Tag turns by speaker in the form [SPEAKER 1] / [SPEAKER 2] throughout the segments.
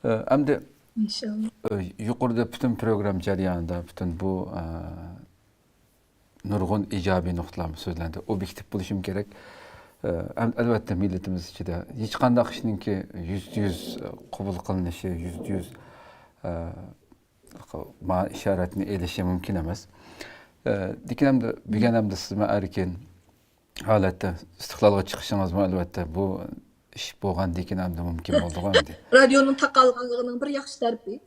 [SPEAKER 1] Endi
[SPEAKER 2] İnşallah.
[SPEAKER 1] yuqorida bütün program jarayonida bütün bu nurg'un ijobiy nuqtalarni so'zlandi. Obyektiv bo'lishim kerak. Albatta millatimiz ichida hech qanday ishninki %100 qabul qilinishi, %100 ishoratni elishi mumkin emas. Lekin hamda bugun sizma erkin holatda istiqlolga chiqishingiz albatta bu ish bo'lgandan keyin hamda mumkin bo'ldi endi.
[SPEAKER 2] Radyo'nun takalganlığının bir yaxşı tərəfi.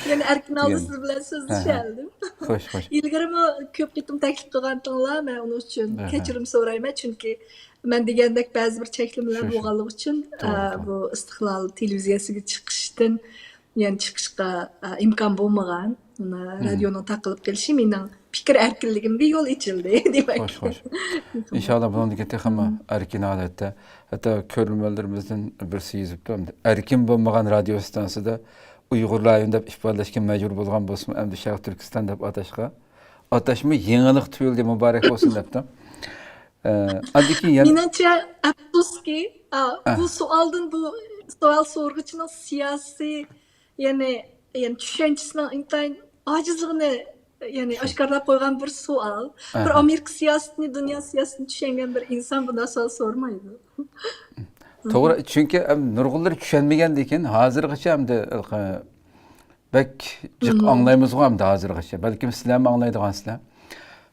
[SPEAKER 2] Yani erkin aldı siz bilen sözleşeldim.
[SPEAKER 1] Xoş.
[SPEAKER 2] İlgirimi köp qitim təklif qılğandılar, mən onun üçün keçirim sorayım. Çünki mən degəndək bəzi bir çəklimlər bolğanlıq üçün bu İstiqlal televiziyasına çıxışdan, yəni çıxışqa imkan bolmagan. Radyo'nun takılıp gelişi mening fikir erkinligimde yol içildi demek.
[SPEAKER 1] Xoş. İnşallah bundan keyin hamma erkin holatda, hatto ko'rmalarımızdan birisi yozibdi. Erkin bo'lmagan radio stansiyada Uyg'urlar deb ifodalashga majbur bo'lgan bo'lsin, endi Sharq Turkiston deb atashma yangilik tuyuldi, muborak bo'lsin debdi.
[SPEAKER 2] Menimcha afsuski bu sual sorg'uchining siyosiy yani tushunchasining intayin acizligini yani aşkarlap koygan bir sual. Bir Amerika siyasetini, dünya siyasetini düşünen bir insan buna sual sormaydı.
[SPEAKER 1] Doğru, çünkü nurgulları düşünmegendeki hazırgacha hamda bek jiq anglaymiz ham da hazırgacha. Belki sizlar anglaydığansızlar.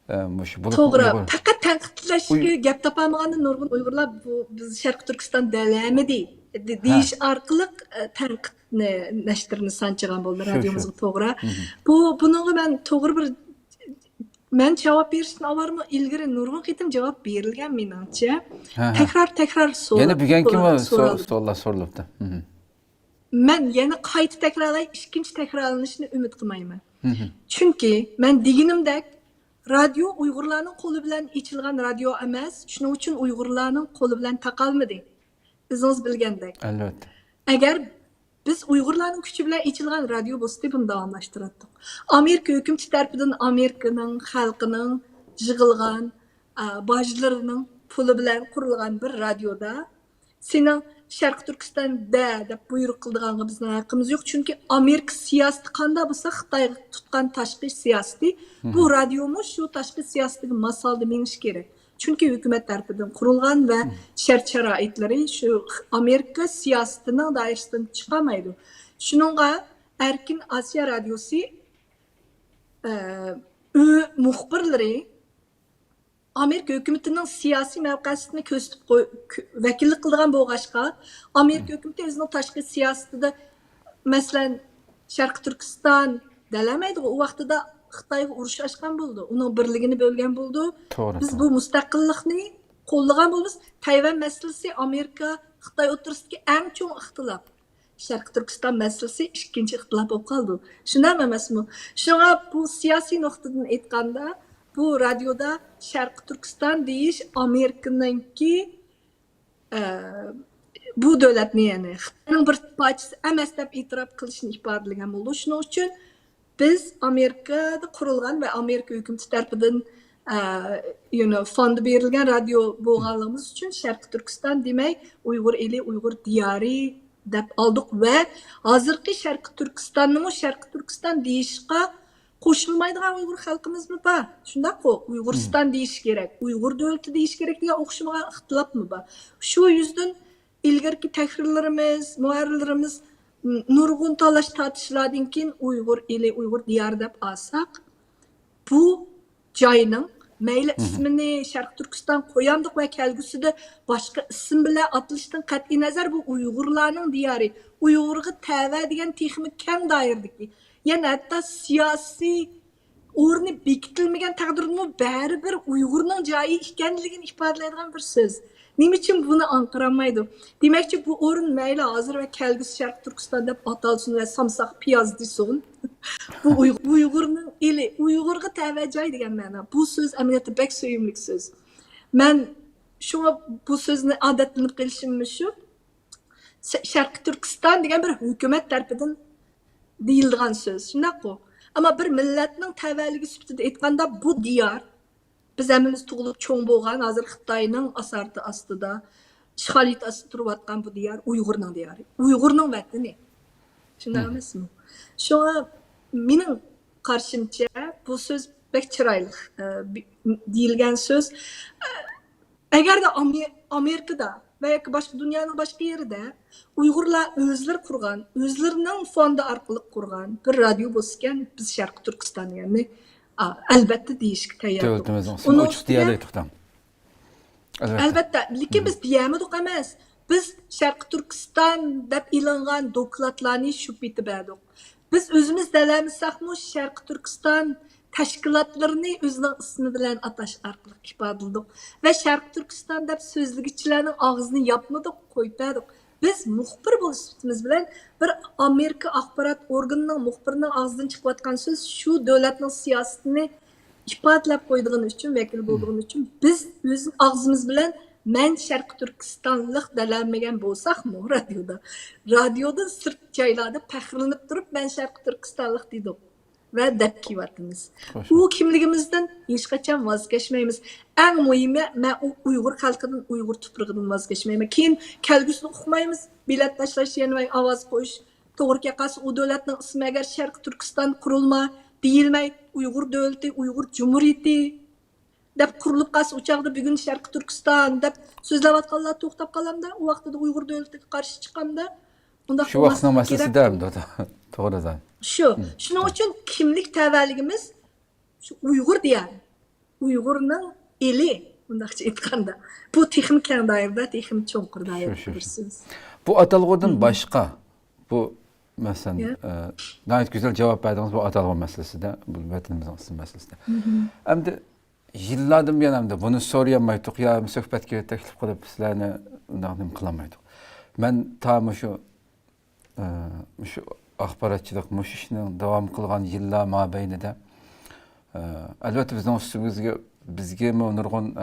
[SPEAKER 2] To'g'ri, faqat tanqidlashga gap topolmaganda nurg'un Uyg'urlar bu biz Sharq Turkiston dalamidi deyish orqali tanqidni nashrini sanchigan bo'ldi radiomizga to'g'ri. Bunga men to'g'ri bir men javob berishni avarmi ilgari nurg'un qitim javob berilgan menimcha. Tekrar so'rab.
[SPEAKER 1] Yana bugunkimi savollar so'ralibdi.
[SPEAKER 2] Men yana qayta takrorlay, ikkinchi takrorlanishini umid qilmayman. Chunki men deganimdek radyo Uyg'urlarning qo'li bilan ichilgan radio emas, shuning uchun Uyg'urlarning qo'li bilan taqalmadi. O'zingiz bilgandek.
[SPEAKER 1] Albatta.
[SPEAKER 2] Agar biz Uyg'urlarning kuchi bilan ichilgan radio bo'lsa, buni davomlashtirardik. Amerika hukumati tarafidan Amerikaning xalqining yig'ilgan bojlarining puli bilan qurilgan bir radioda sening Sharq Turkistonda deb buyruq qildiganga bizning haqqimiz yo'q, chunki Amerika siyosati qanday bo'lsa, Xitoy tutgan tashqi siyosati bu radiomu shu tashqi siyosatiga masalda menish kerak. Chunki hukumat tarafidan qurilgan va shart-sharoitlari shu Amerika siyosatining doirasidan chiqamaydi. Shuningga Erkin Osiyo radiosi muxbirlari Amerika hukumatining siyosiy mavqesini ko'rsatib vakillik qilgan bo'lg'ashqa, Amerika hukumati o'zining tashqi siyosatida masalan Sharq Turkiston dalamaydi, u vaqtida Xitoyga urush ochgan bo'ldi, uning birligini bo'lgan bo'ldi. Biz bu mustaqillikni qo'llagan bo'lamiz. Tayvan masalasi Amerika Xitoy o'rtasidagi eng chong ixtilof. Sharq Turkiston masalasi ikkinchi ixtilof bo'lib qoldi. Shunday emasmi? Shunga bu siyosiy nuqtadan aytganda bu radyoda Sharq Turkiston deyish Amerikaningki bu davlatni yani Xitoyning bir parchasi emas deb e'tirof qilishni ifodalagan bo'ldi. Shuning uchun biz Amerikada qurilgan va Amerika hukumati tarafidan fondi berilgan radio bo'lganligimiz uchun Sharq Turkiston demay Uyg'ur eli, Uyg'ur diyori deb oldik va hozirgi Sharq Turkistonni Sharq Turkiston deyishga qo'shilmaydigan Uyg'ur xalqimizmi bor? Shundaq-ku, Uyg'uriston deyish kerak, Uyg'ur davlati deyish kerak degan o'xshamagan ixtilofmi bor? Shu yuzdan ilgarki tahrirlarimiz, muharrirlarimiz nurg'un talash tortishlardan keyin Uyg'ur eli, Uyg'ur diyori deb olsak, bu joyning mayli ismini Sharq Turkiston qo'yamdiq va kelgusida boshqa ism bilan atilishdan qat'iy nazar bu Uyg'urlarning diyori, Uyg'urga tava degan texnik keng doiradagi yani hatta siyosiy o'rni bekitilmagan taqdirda baribir Uyg'urning joyi ekanligini ifodalaydigan bir so'z. Nima uchun buni anqiramaydi? Demakchi bu o'rin mayli hozir va kelgusi Sharq Turkiston deb atalsin va samsaq piyoz desin. Bu Uyg'urning eli, Uyg'urga tava joy degan ma'no. Bu so'z amaliyotda bek so'yimli so'z. Men shunga bu so'zni odatlanib qilishim shu. Sharq Turkiston degan bir hukumat tarafidan deyilgan söz. Shunaqo. Ama bir millatning tavalligi sifatida aytganda bu diyor biz hamimiz tug'ilib cho'ng bo'lgan, hozir Xitoyning asarati ostida, ishg'oliyat ostida turib atgan bu diyor Uyg'urning diyori. Uyg'urning vatani. Shunday emasmi? Shunga mening qarshimcha bu so'z bek chiroyli deyilgan so'z. Agarda Amerikada va yoki boshqa dunyoning boshqa yerida Uyg'urlar o'zlari qurgan, o'zlarining fondi orqali qurgan bir radio bo'lsa ekan, biz Sharq Turkiston yani albatta deyishga tayyormiz.
[SPEAKER 1] Devletimizin ismi uçuk diyelim.
[SPEAKER 2] Albatta, lekin biz diyamadik emas. Biz Sharq Turkiston deb ilingan dokladlarni shu bitib berdik. Biz o'zimiz dalamizsaqmi Sharq Turkiston tashkilotlarini o'zining ismi bilan atash orqali ifodaladik va Sharq Turkiston deb so'zlagichilarning og'zini yopmadik, qo'yib berdik. Biz muxbir bo'lishimiz bilan bir Amerika axborot organining muxbirining og'zidan chiqayotgan so'z shu davlatning siyosatini ifodalab qo'ydigani uchun, vakil bo'ldigani uchun biz o'z og'zimiz bilan men Sharq Turkistonlik dalamagan bo'lsaqmi radioda sirt joylarda faxrlanib turib men Sharq Turkistonlik dedik va deb kiyotimiz. U kimligimizdan hech qachon voz kechmaymiz. Eng muhimi men Uyg'ur xalqidan, Uyg'ur tuprog'idan voz kechmayman. Keyin kelgusini uqmaymiz, bilet tashlash yana ovoz qo'yish to'g'ri qolsa u davlatning ismi agar Sharq Turkiston qurilma deyilmay Uyg'ur davlati, Uyg'ur Cumhuriyati deb qurilib qolsa u chog'da bugun Sharq Turkiston deb so'zlayotganlar to'xtab qolamda, u vaqtida Uyg'ur davlatiga qarshi chiqqanda unda
[SPEAKER 1] shu vaqtning masalasida to'g'ridan.
[SPEAKER 2] Shuning uchun kimlik tavalligimiz shu Uyg'ur deyar. Uyg'urning eli undaqcha aytganda. Bu texnik keng doirada, texnik cho'nqur doirada bir so'z.
[SPEAKER 1] Bu atalg'udan boshqa bu masalan gayet güzel cevap verdiniz bu atalg'u meselesinde, bu vatanimizin asıl meselesinde. Hem de yıllardan beri hem de bunu soruyamaydık ya söhbetke teklif kılıp sizlerine nağdım kılamaydık. Ben tam şu axbaratçılık, şu işinin devam kılgan yıllar mabeynide elbette bizden üstümüzde bizge mi nurgun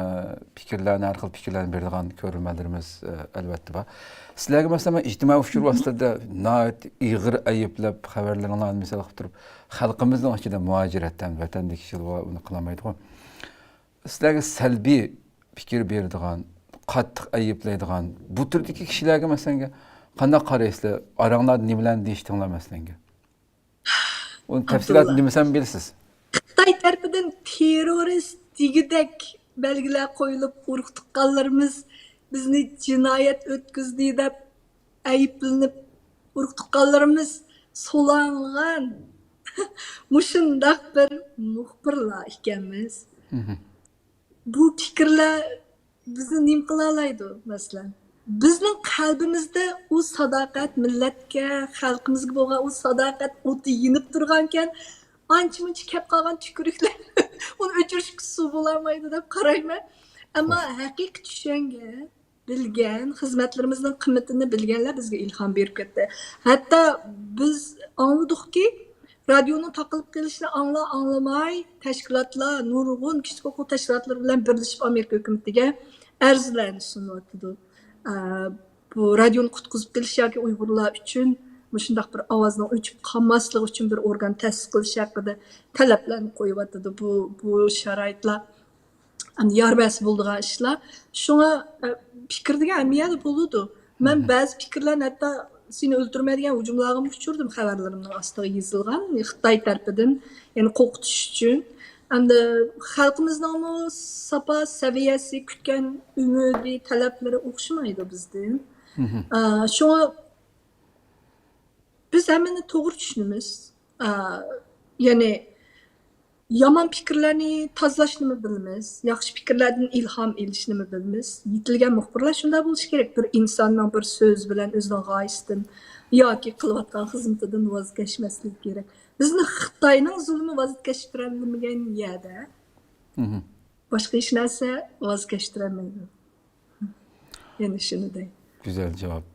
[SPEAKER 1] fikirlerini, arqıl fikirlerini berdiğen görülmelerimiz elbette var. Sizlerge mesela ictimai uçur vasıtada nait iğir ayıplap haberlerini mesela tutup halkımızın açıdan muhaciretten vatandaki şilva onu kılamaydı. Sizlerge selbi fikir berdiğen, qattiq ayıplaydigan bu türdeki kişilerge mesela qanday qaraysizlar? Aranglarda nima bilan deyishdinglar masalan? Uni tafsilotini bilsam bilasiz.
[SPEAKER 2] Xitoy tarafidan terrorist degidek belgilar qo'yilib urug'-tuqqanlarimiz bizni jinoyat o'tkazdi deb ayblanib urug'-tuqqanlarimiz so'langan mushundaq bir muxbirlar ekanmiz. Bu fikrlar bizni nim qila oladi masalan. Bizning qalbimizda u sadoqat millatga, xalqimizga bo'lgan u sadoqat o'ti yinib turgan ekan, ancha-muncha kelib qolgan tukuruklar uni o'chirishga suv bo'lolmaydi deb qarayman. Ammo haqiqiy tushunga bilgan, xizmatlarimizning qimmatini bilganlar bizga ilhom berib ketdi. Hatto biz angladikki, radioning taqilib kelishini anglamay tashkilotlar, nurg'un kichik huquq tashkilotlari bilan birlashib Amerika hukumatiga arzlarni sunyapti. Bu radioni qutqizib kelish yoki Uyg'urlar uchun shunday bir ovozning o'chib qolmasligi uchun bir organ ta'sis qilish haqida talablarni qo'yibdi. Bu sharoitlar yarbas bo'lgan ishlar. Shunga fikrga ahamiyat bo'ladi. Men ba'zi fikrlarni hatto seni o'ldirmaydigan hujumlarga uchirdim xabarlarimning ostiga yozilgan Xitoy tarafidan, ya'ni qo'rqitish uchun. Endi xalqimizning sapa saviyasi kutgan umidi, talablari o'xshamaydi bizdan. Shunga biz hammani to'g'ri tushunamiz. Ya'ni yomon fikrlarni tozalashni bilamiz, yaxshi fikrlardan ilhom olishni bilamiz. Yetilgan muxbirlar shunday bo'lishi kerak. Bir insonning bir so'z bilan o'zining g'oyasidan yoki qilayotgan xizmatidan voz kechmaslik kerak. Bizni Xitoyning zulmi voz kechtirolmagan yerda boshqa hech narsa voz kechtirolmaydi. Yani şunu deyim.
[SPEAKER 1] Güzel cevap.